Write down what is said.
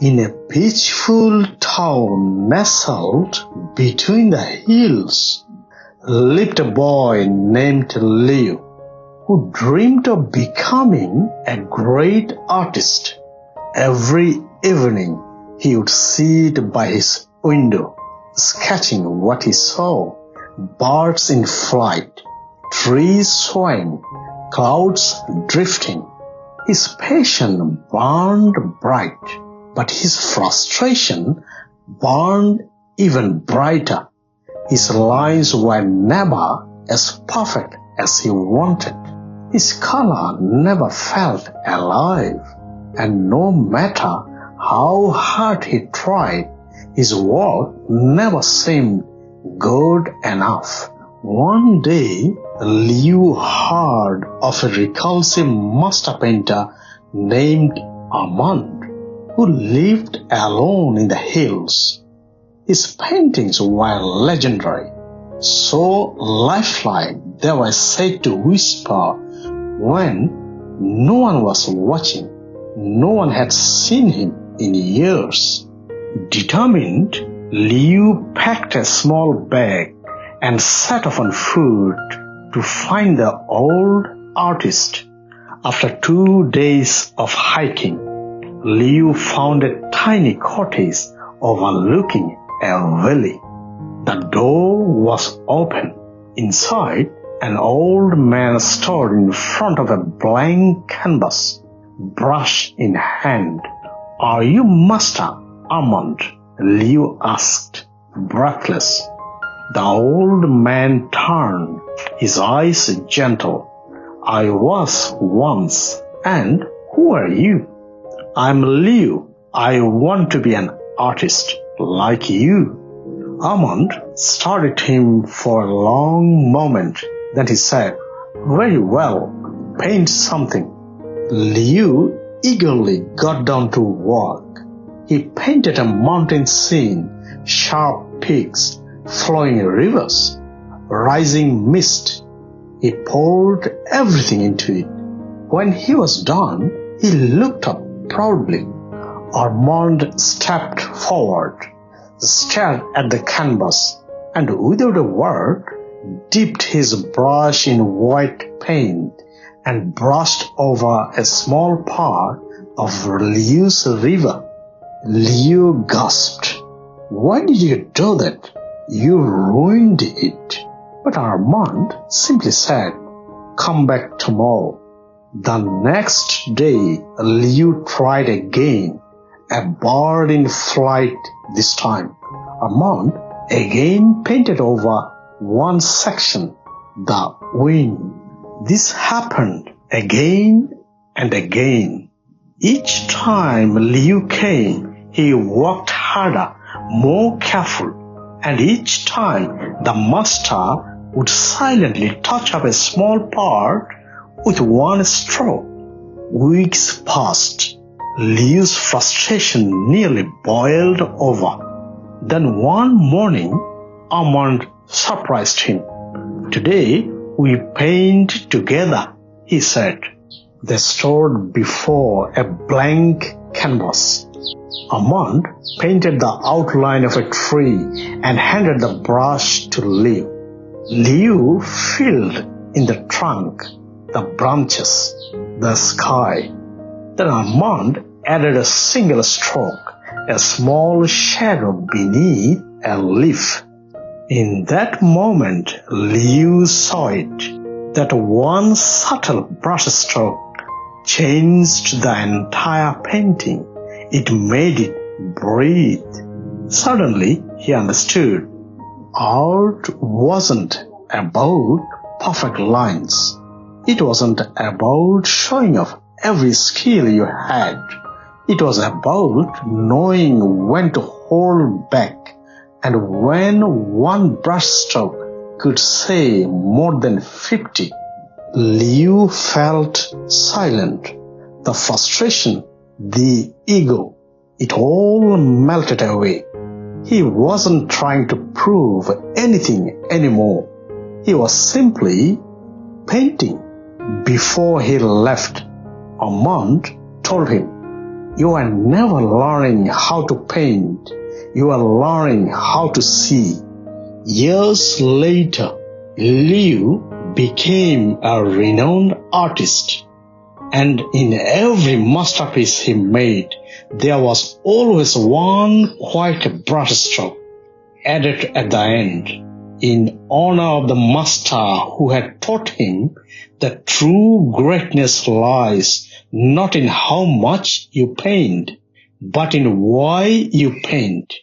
In a peaceful town nestled between the hills lived a boy named Leo, who dreamed of becoming a great artist. Every evening he would sit by his window, sketching what he saw: birds in flight, trees swaying, clouds drifting. His passion burned bright, but his frustration burned even brighter. His lines were never as perfect as he wanted. His color never felt alive, and no matter how hard he tried, his work never seemed good enough. One day, Liu heard of a reclusive master painter named Armand, who lived alone in the hills. His paintings were legendary, so lifelike they were said to whisper when no one was watching. No one had seen him in years. Determined, Liu packed a small bag and set off on foot to find the old artist. After 2 days of hiking, Liu found a tiny cottage overlooking a valley. The door was open. Inside, an old man stood in front of a blank canvas, brush in hand. "Are you Master Armand?" Liu asked, breathless. The old man turned, his eyes gentle. "I was once, and who are you?" "I'm Liu. I want to be an artist like you." Armand stared at him for a long moment. Then he said, "Very well, paint something." Liu eagerly got down to work. He painted a mountain scene, sharp peaks, flowing rivers, rising mist. He poured everything into it. When he was done, he looked up proudly. Armand stepped forward, stared at the canvas, and without a word, dipped his brush in white paint and brushed over a small part of Liu's river. Liu gasped. "Why did you do that? You ruined it." But Armand simply said, "Come back tomorrow." The next day, Liu tried again, a bird in flight this time. Armand again painted over one section, the wing. This happened again and again. Each time Liu came, he worked harder, more careful, and each time the master would silently touch up a small part with one stroke. Weeks passed. Liu's frustration nearly boiled over. Then one morning, Armand surprised him. "Today we paint together," he said. They stood before a blank canvas. Armand painted the outline of a tree and handed the brush to Liu. Liu filled in the trunk, the branches, the sky. Then Armand added a single stroke, a small shadow beneath a leaf. In that moment, Liu saw it, that one subtle brushstroke changed the entire painting. It made it breathe. Suddenly, he understood. Art wasn't about perfect lines. It wasn't about showing off every skill you had. It was about knowing when to hold back and when one brushstroke could say more than 50. Liu felt silent. The frustration, the ego, it all melted away. He wasn't trying to prove anything anymore. He was simply painting. Before he left, Armand told him, You are never learning how to paint. You are learning how to see. Years later, Liu became a renowned artist. And in every masterpiece he made, there was always one quiet brushstroke added at the end, in honor of the master who had taught him that true greatness lies not in how much you paint, but in why you paint.